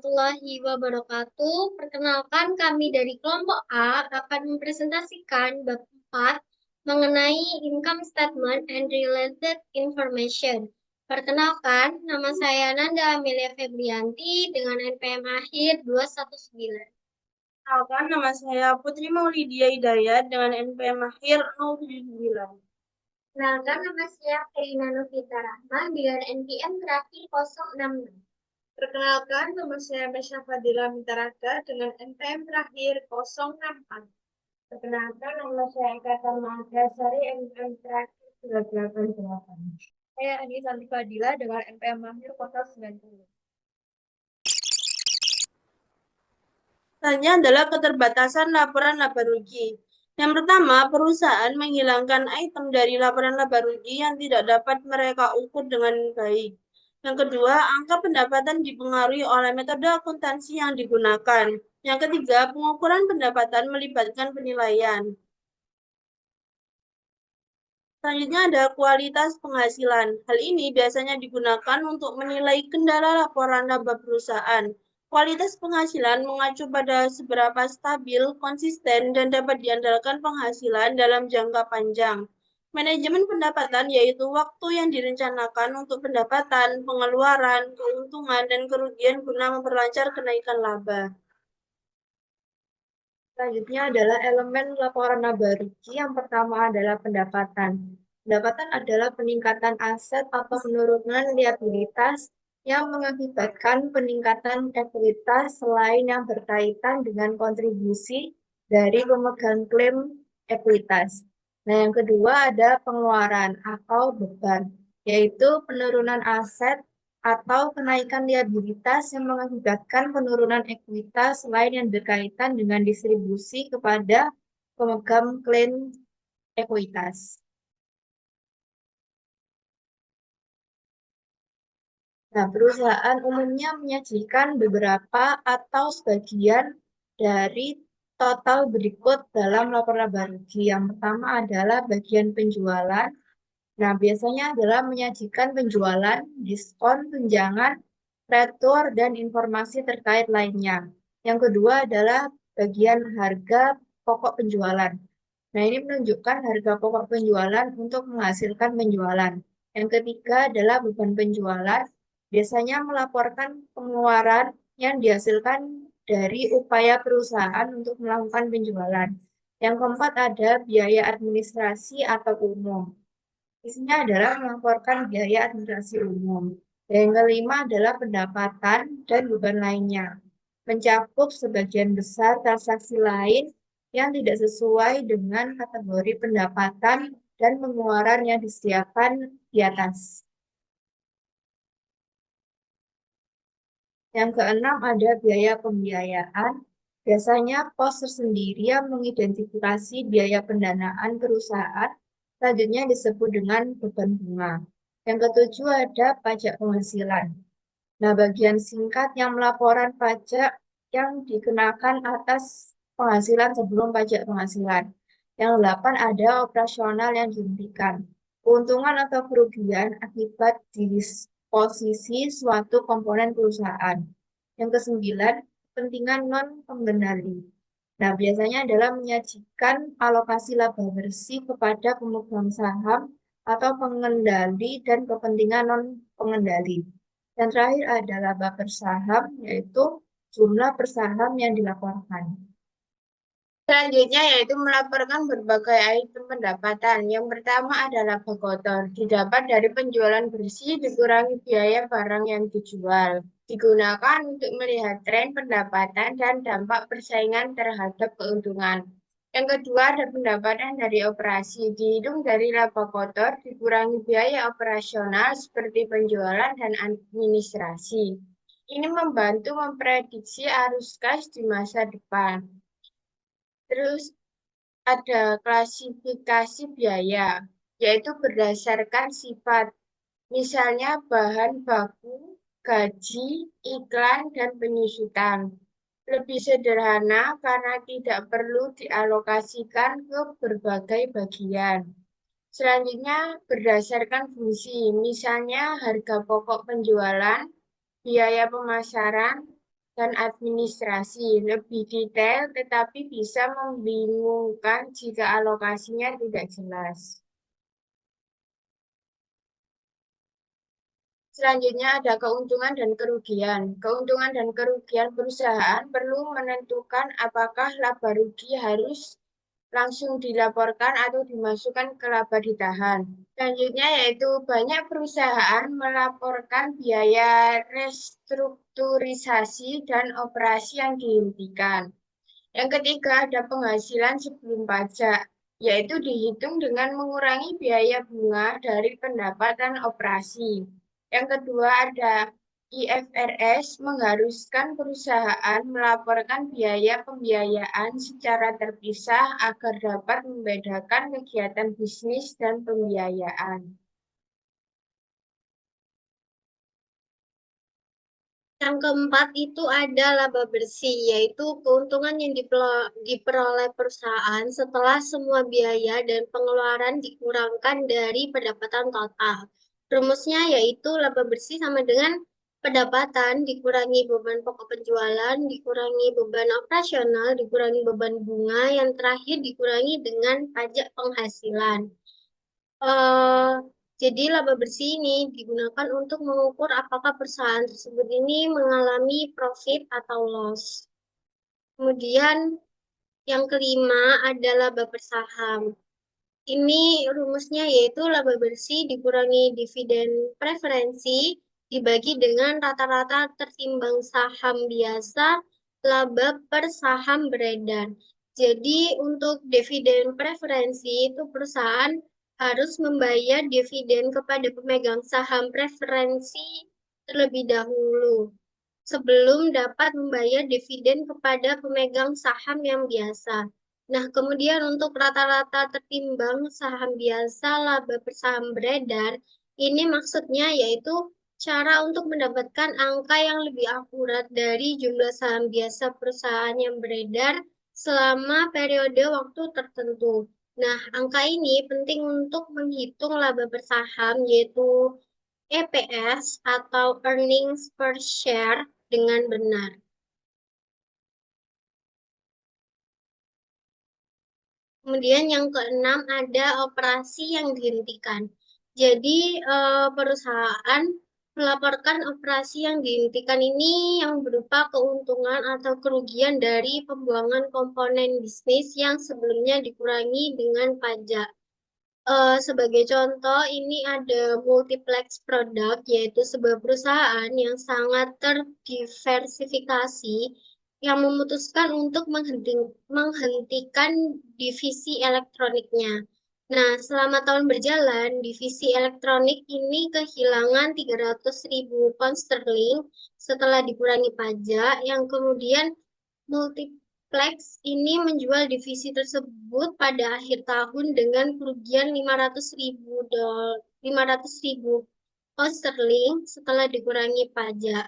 warahmatullahi wabarakatuh. Perkenalkan kami dari kelompok A akan mempresentasikan bab 4 mengenai income statement and related information. Perkenalkan, nama saya Nanda Amelia Febrianti dengan NPM akhir 219. Perkenalkan, nama saya Putri Maulidia Hidayat dengan NPM akhir 079. Perkenalkan, nama saya Kaina Novita Rahma dengan NPM terakhir 066. Perkenalkan, nama saya Mesya Fadila Mitarada dengan NPM terakhir 064. Perkenalkan, nama saya Kata Mahasari NPM terakhir 388. Saya Andi Santi Fadila dengan NPM akhir 090. Selanjutnya adalah keterbatasan laporan laba rugi. Yang pertama, perusahaan menghilangkan item dari laporan laba rugi yang tidak dapat mereka ukur dengan baik. Yang kedua, angka pendapatan dipengaruhi oleh metode akuntansi yang digunakan. Yang ketiga, pengukuran pendapatan melibatkan penilaian. Selanjutnya ada kualitas penghasilan. Hal ini biasanya digunakan untuk menilai kendala laporan laba perusahaan. Kualitas penghasilan mengacu pada seberapa stabil, konsisten, dan dapat diandalkan penghasilan dalam jangka panjang. Manajemen pendapatan yaitu waktu yang direncanakan untuk pendapatan, pengeluaran, keuntungan, dan kerugian guna memperlancar kenaikan laba. Selanjutnya adalah elemen laporan laba rugi. Yang pertama adalah pendapatan. Pendapatan adalah peningkatan aset atau penurunan liabilitas yang mengakibatkan peningkatan ekuitas selain yang berkaitan dengan kontribusi dari pemegang klaim ekuitas. Nah, yang kedua ada pengeluaran atau beban, yaitu penurunan aset atau kenaikan liabilitas yang mengakibatkan penurunan ekuitas selain yang berkaitan dengan distribusi kepada pemegang klaim ekuitas. Nah, perusahaan umumnya menyajikan beberapa atau sebagian dari total berikut dalam laporan laba rugi. Yang pertama adalah bagian penjualan. Nah, biasanya adalah menyajikan penjualan, diskon, tunjangan, retur, dan informasi terkait lainnya. Yang kedua adalah bagian harga pokok penjualan. Nah, ini menunjukkan harga pokok penjualan untuk menghasilkan penjualan. Yang ketiga adalah beban penjualan, biasanya melaporkan pengeluaran yang dihasilkan dari upaya perusahaan untuk melakukan penjualan. Yang keempat ada biaya administrasi atau umum. Isinya adalah melaporkan biaya administrasi umum. Dan yang kelima adalah pendapatan dan beban lainnya. Mencakup sebagian besar transaksi lain yang tidak sesuai dengan kategori pendapatan dan pengeluaran yang disediakan di atas. Yang keenam ada biaya pembiayaan. Biasanya pos tersendiri yang mengidentifikasi biaya pendanaan perusahaan, selanjutnya disebut dengan beban bunga. Yang ketujuh ada pajak penghasilan. Nah, bagian singkat yang melaporan pajak yang dikenakan atas penghasilan sebelum pajak penghasilan. Yang delapan ada operasional yang dihentikan. Keuntungan atau kerugian akibat disposisi suatu komponen perusahaan. Yang kesembilan, kepentingan non-pengendali. Nah, biasanya adalah menyajikan alokasi laba bersih kepada pemegang saham atau pengendali dan kepentingan non-pengendali. Dan terakhir adalah laba per saham, yaitu jumlah per saham yang dilaporkan. Selanjutnya yaitu melaporkan berbagai item pendapatan. Yang pertama adalah laba kotor. Didapat dari penjualan bersih dikurangi biaya barang yang dijual. Digunakan untuk melihat tren pendapatan dan dampak persaingan terhadap keuntungan. Yang kedua ada pendapatan dari operasi. Dihitung dari laba kotor dikurangi biaya operasional seperti penjualan dan administrasi. Ini membantu memprediksi arus kas di masa depan. Terus ada klasifikasi biaya, yaitu berdasarkan sifat, misalnya bahan baku, gaji, iklan, dan penyusutan. Lebih sederhana karena tidak perlu dialokasikan ke berbagai bagian. Selanjutnya, berdasarkan fungsi, misalnya harga pokok penjualan, biaya pemasaran, dan administrasi. Lebih detail tetapi bisa membingungkan jika alokasinya tidak jelas. Selanjutnya ada keuntungan dan kerugian. Keuntungan dan kerugian perusahaan perlu menentukan apakah laba rugi harus langsung dilaporkan atau dimasukkan ke laba ditahan. Selanjutnya yaitu banyak perusahaan melaporkan biaya restrukturisasi dan operasi yang dihentikan. Yang ketiga ada penghasilan sebelum pajak, yaitu dihitung dengan mengurangi biaya bunga dari pendapatan operasi. Yang kedua ada IFRS mengharuskan perusahaan melaporkan biaya pembiayaan secara terpisah agar dapat membedakan kegiatan bisnis dan pembiayaan. Yang keempat itu ada laba bersih, yaitu keuntungan yang diperoleh perusahaan setelah semua biaya dan pengeluaran dikurangkan dari pendapatan total. Rumusnya yaitu laba bersih sama dengan pendapatan dikurangi beban pokok penjualan, dikurangi beban operasional, dikurangi beban bunga, yang terakhir dikurangi dengan pajak penghasilan. Eh, jadi laba bersih ini digunakan untuk mengukur apakah perusahaan tersebut ini mengalami profit atau loss. Kemudian yang kelima adalah laba per saham. Ini rumusnya yaitu laba bersih dikurangi dividen preferensi dibagi dengan rata-rata tertimbang saham biasa laba per saham beredar. Jadi untuk dividen preferensi itu perusahaan harus membayar dividen kepada pemegang saham preferensi terlebih dahulu sebelum dapat membayar dividen kepada pemegang saham yang biasa. Nah, kemudian untuk rata-rata tertimbang saham biasa laba per saham beredar, ini maksudnya yaitu cara untuk mendapatkan angka yang lebih akurat dari jumlah saham biasa perusahaan yang beredar selama periode waktu tertentu. Nah, angka ini penting untuk menghitung laba per saham yaitu EPS atau earnings per share dengan benar. Kemudian yang keenam ada operasi yang dihentikan. Jadi perusahaan melaporkan operasi yang dihentikan ini yang berupa keuntungan atau kerugian dari pembuangan komponen bisnis yang sebelumnya dikurangi dengan pajak. Sebagai contoh, ini ada multiplex produk, yaitu sebuah perusahaan yang sangat terdiversifikasi yang memutuskan untuk menghentikan divisi elektroniknya. Nah, selama tahun berjalan, divisi elektronik ini kehilangan 300.000 pound sterling setelah dikurangi pajak, yang kemudian Multiplex ini menjual divisi tersebut pada akhir tahun dengan kerugian 500.000 pound sterling setelah dikurangi pajak.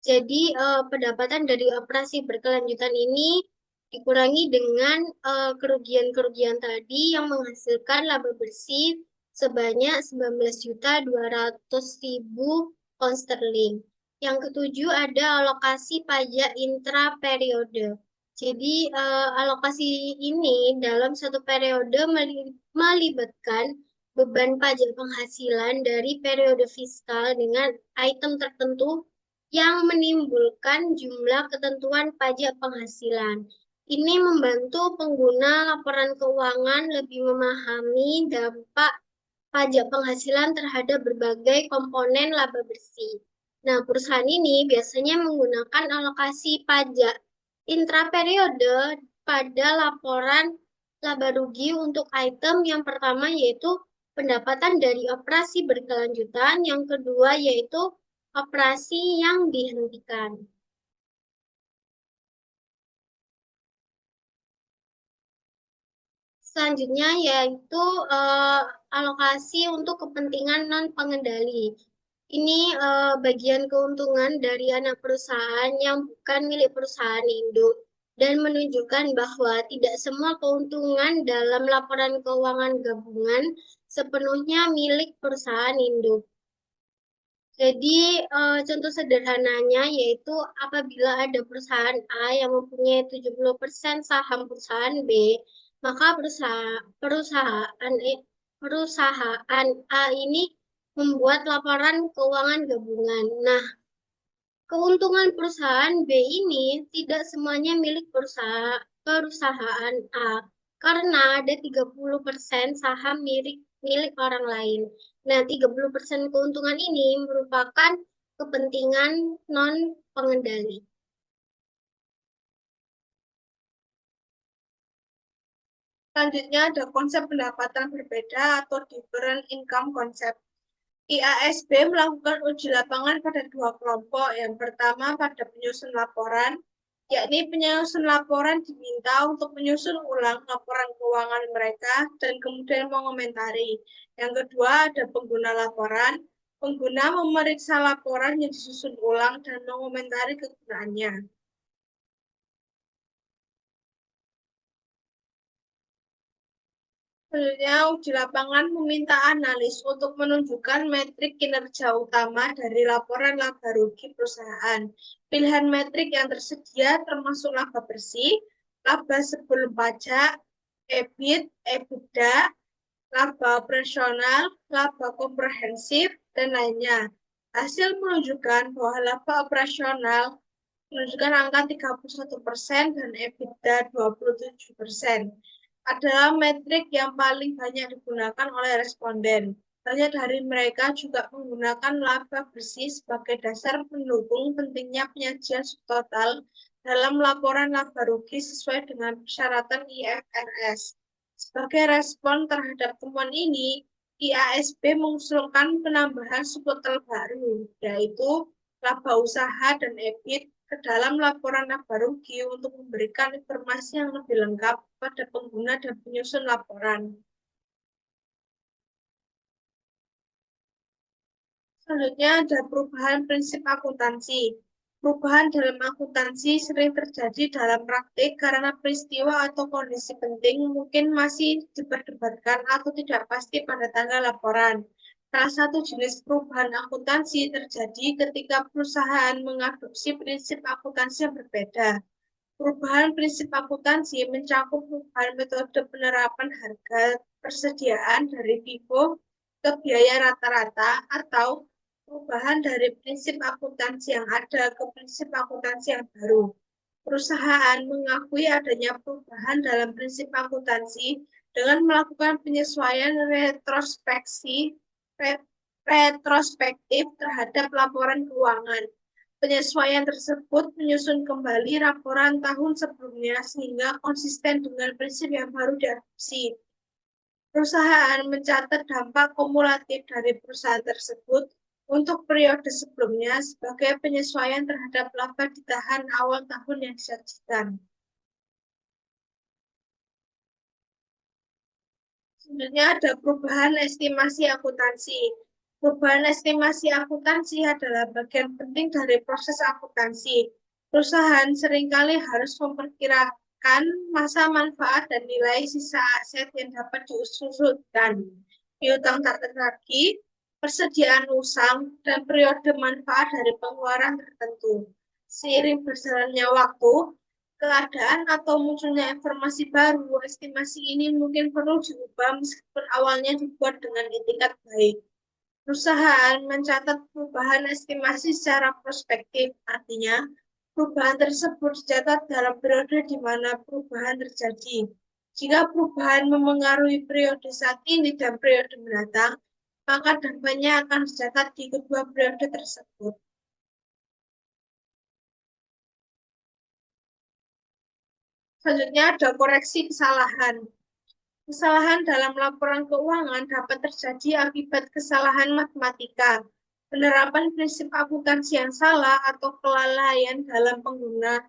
Jadi pendapatan dari operasi berkelanjutan ini dikurangi dengan kerugian-kerugian tadi yang menghasilkan laba bersih sebanyak 19.200.000 pound sterling. Yang ketujuh ada alokasi pajak intra-periode. Jadi alokasi ini dalam satu periode melibatkan beban pajak penghasilan dari periode fiskal dengan item tertentu yang menimbulkan jumlah ketentuan pajak penghasilan. Ini membantu pengguna laporan keuangan lebih memahami dampak pajak penghasilan terhadap berbagai komponen laba bersih. Nah, perusahaan ini biasanya menggunakan alokasi pajak intraperiode pada laporan laba rugi untuk item yang pertama yaitu pendapatan dari operasi berkelanjutan, yang kedua yaitu operasi yang dihentikan. Selanjutnya yaitu eh, alokasi untuk kepentingan non-pengendali. Ini bagian keuntungan dari anak perusahaan yang bukan milik perusahaan induk dan menunjukkan bahwa tidak semua keuntungan dalam laporan keuangan gabungan sepenuhnya milik perusahaan induk. Jadi, contoh sederhananya yaitu apabila ada perusahaan A yang mempunyai 70% saham perusahaan B, maka perusahaan A ini membuat laporan keuangan gabungan. Nah, keuntungan perusahaan B ini tidak semuanya milik perusahaan A, karena ada 30% saham milik milik orang lain. Nah, 30% keuntungan ini merupakan kepentingan non-pengendali. Selanjutnya ada konsep pendapatan berbeda atau different income concept. IASB melakukan uji lapangan pada dua kelompok. Yang pertama pada penyusun laporan, yakni penyusun laporan diminta untuk menyusun ulang laporan keuangan mereka dan kemudian mengomentari. Yang kedua ada pengguna laporan, pengguna memeriksa laporan yang disusun ulang dan mengomentari kegunaannya. Selanjutnya, uji lapangan meminta analis untuk menunjukkan metrik kinerja utama dari laporan laba rugi perusahaan. Pilihan metrik yang tersedia termasuk laba bersih, laba sebelum pajak, EBIT, EBITDA, laba operasional, laba komprehensif, dan lainnya. Hasil menunjukkan bahwa laba operasional menunjukkan angka 31% dan EBITDA 27%. Adalah metrik yang paling banyak digunakan oleh responden. Banyak dari mereka juga menggunakan laba bersih sebagai dasar pendukung pentingnya penyajian subtotal dalam laporan laba rugi sesuai dengan persyaratan IFRS. Sebagai respon terhadap temuan ini, IASB mengusulkan penambahan subtotal baru, yaitu laba usaha dan EBIT ke dalam laporan laba rugi untuk memberikan informasi yang lebih lengkap pada pengguna dan penyusun laporan. Selanjutnya ada perubahan prinsip akuntansi. Perubahan dalam akuntansi sering terjadi dalam praktik karena peristiwa atau kondisi penting mungkin masih diperdebatkan atau tidak pasti pada tanggal laporan. Salah satu jenis perubahan akuntansi terjadi ketika perusahaan mengadopsi prinsip akuntansi yang berbeda. Perubahan prinsip akuntansi mencakup perubahan metode penerapan harga persediaan dari FIFO ke biaya rata-rata atau perubahan dari prinsip akuntansi yang ada ke prinsip akuntansi yang baru. Perusahaan mengakui adanya perubahan dalam prinsip akuntansi dengan melakukan penyesuaian retrospektif terhadap laporan keuangan. Penyesuaian tersebut menyusun kembali laporan tahun sebelumnya sehingga konsisten dengan prinsip yang baru diadopsi. Perusahaan mencatat dampak kumulatif dari perusahaan tersebut untuk periode sebelumnya sebagai penyesuaian terhadap laba ditahan awal tahun yang disajikan. Sebenarnya ada perubahan estimasi akuntansi. Perubahan estimasi akuntansi adalah bagian penting dari proses akuntansi. Perusahaan seringkali harus memperkirakan masa manfaat dan nilai sisa aset yang dapat diusulkan. Piutang tak terlagi, persediaan usang, dan periode manfaat dari pengeluaran tertentu. Seiring berjalannya waktu, keadaan atau munculnya informasi baru, estimasi ini mungkin perlu diubah meskipun awalnya dibuat dengan itikat baik. Perusahaan mencatat perubahan estimasi secara prospektif, artinya perubahan tersebut dicatat dalam periode di mana perubahan terjadi. Jika perubahan memengaruhi periode saat ini dan periode mendatang, maka dampaknya akan dicatat di kedua periode tersebut. Selanjutnya ada koreksi kesalahan. Kesalahan dalam laporan keuangan dapat terjadi akibat kesalahan matematika, penerapan prinsip akuntansi yang salah, atau kelalaian dalam penggunaan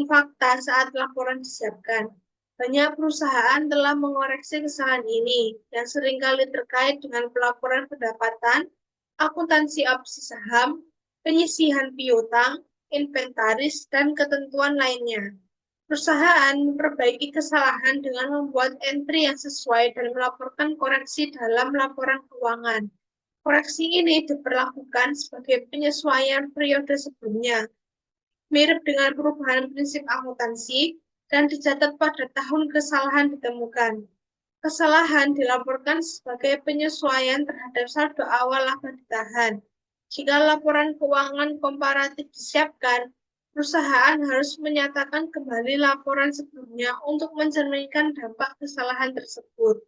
fakta saat laporan disiapkan. Banyak perusahaan telah mengoreksi kesalahan ini, yang seringkali terkait dengan pelaporan pendapatan, akuntansi opsi saham, penyisihan piutang, inventaris, dan ketentuan lainnya. Perusahaan memperbaiki kesalahan dengan membuat entry yang sesuai dan melaporkan koreksi dalam laporan keuangan. Koreksi ini diperlakukan sebagai penyesuaian periode sebelumnya, mirip dengan perubahan prinsip akuntansi, dan dicatat pada tahun kesalahan ditemukan. Kesalahan dilaporkan sebagai penyesuaian terhadap saldo awal laba ditahan. Jika laporan keuangan komparatif disiapkan, perusahaan harus menyatakan kembali laporan sebelumnya untuk mencerminkan dampak kesalahan tersebut.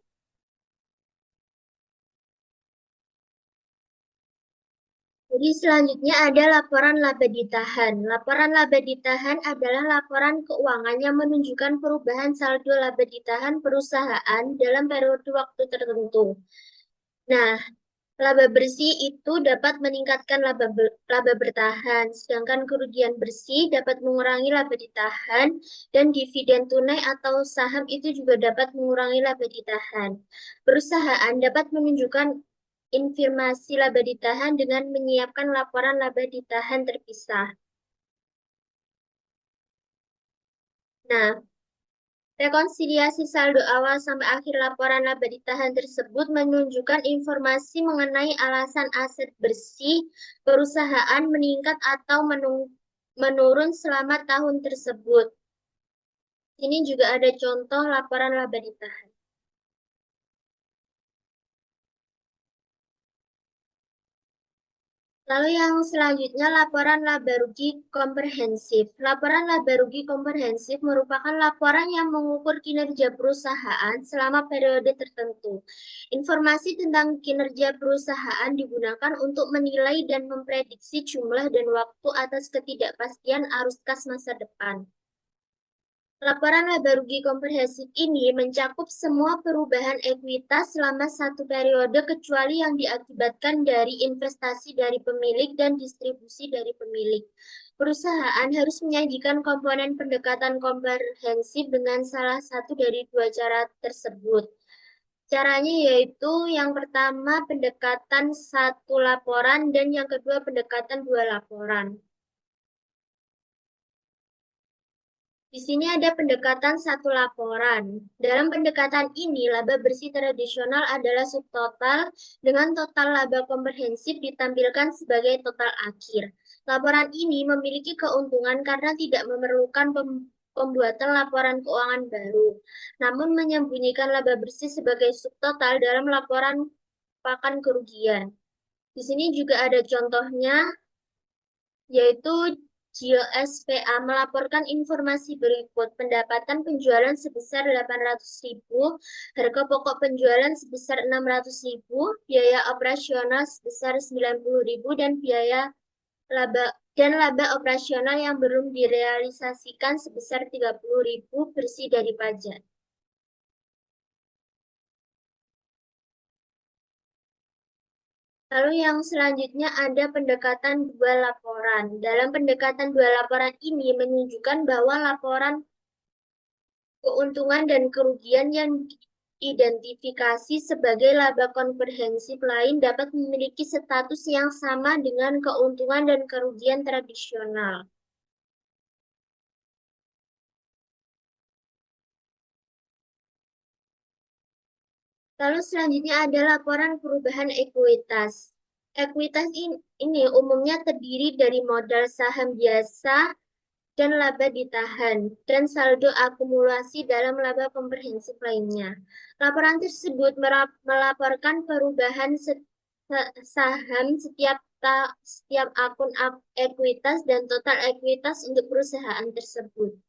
Jadi selanjutnya ada laporan laba ditahan. Laporan laba ditahan adalah laporan keuangan yang menunjukkan perubahan saldo laba ditahan perusahaan dalam periode waktu tertentu. Nah, laba bersih itu dapat meningkatkan laba bertahan, sedangkan kerugian bersih dapat mengurangi laba ditahan, dan dividen tunai atau saham itu juga dapat mengurangi laba ditahan. Perusahaan dapat menunjukkan informasi laba ditahan dengan menyiapkan laporan laba ditahan terpisah. Nah, rekonsiliasi saldo awal sampai akhir laporan laba ditahan tersebut menunjukkan informasi mengenai alasan aset bersih perusahaan meningkat atau menurun selama tahun tersebut. Ini juga ada contoh laporan laba ditahan. Lalu yang selanjutnya laporan laba rugi komprehensif. Laporan laba rugi komprehensif merupakan laporan yang mengukur kinerja perusahaan selama periode tertentu. Informasi tentang kinerja perusahaan digunakan untuk menilai dan memprediksi jumlah dan waktu atas ketidakpastian arus kas masa depan. Laporan laba rugi komprehensif ini mencakup semua perubahan ekuitas selama satu periode kecuali yang diakibatkan dari investasi dari pemilik dan distribusi dari pemilik. Perusahaan harus menyajikan komponen pendekatan komprehensif dengan salah satu dari dua cara tersebut. Caranya yaitu yang pertama pendekatan satu laporan dan yang kedua pendekatan dua laporan. Di sini ada pendekatan satu laporan. Dalam pendekatan ini, laba bersih tradisional adalah subtotal dengan total laba komprehensif ditampilkan sebagai total akhir. Laporan ini memiliki keuntungan karena tidak memerlukan pembuatan laporan keuangan baru, namun menyembunyikan laba bersih sebagai subtotal dalam laporan pakan kerugian. Di sini juga ada contohnya, yaitu GLSPA melaporkan informasi berikut: pendapatan penjualan sebesar 800.000, harga pokok penjualan sebesar 600.000, biaya operasional sebesar 90.000 dan biaya laba operasional yang belum direalisasikan sebesar 30.000 bersih dari pajak. Lalu yang selanjutnya ada pendekatan dua laporan. Dalam pendekatan dua laporan ini menunjukkan bahwa laporan keuntungan dan kerugian yang diidentifikasi sebagai laba komprehensif lain dapat memiliki status yang sama dengan keuntungan dan kerugian tradisional. Lalu selanjutnya ada laporan perubahan ekuitas. Ekuitas ini umumnya terdiri dari modal saham biasa dan laba ditahan, dan saldo akumulasi dalam laba komprehensif lainnya. Laporan tersebut melaporkan perubahan saham setiap akun ekuitas dan total ekuitas untuk perusahaan tersebut.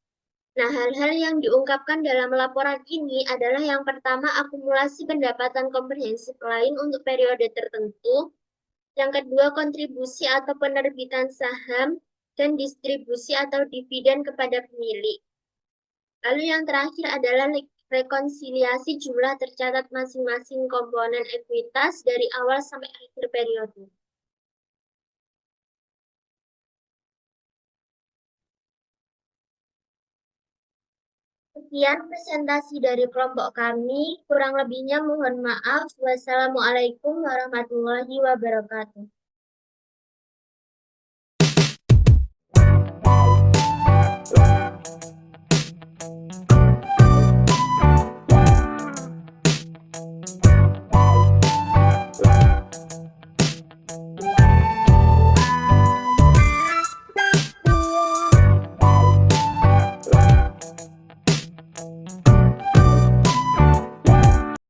Nah, hal-hal yang diungkapkan dalam laporan ini adalah yang pertama, akumulasi pendapatan komprehensif lain untuk periode tertentu. Yang kedua, kontribusi atau penerbitan saham dan distribusi atau dividen kepada pemilik. Lalu yang terakhir adalah rekonsiliasi jumlah tercatat masing-masing komponen ekuitas dari awal sampai akhir periode. Sekian presentasi dari kelompok kami. Kurang lebihnya mohon maaf. Wassalamualaikum warahmatullahi wabarakatuh.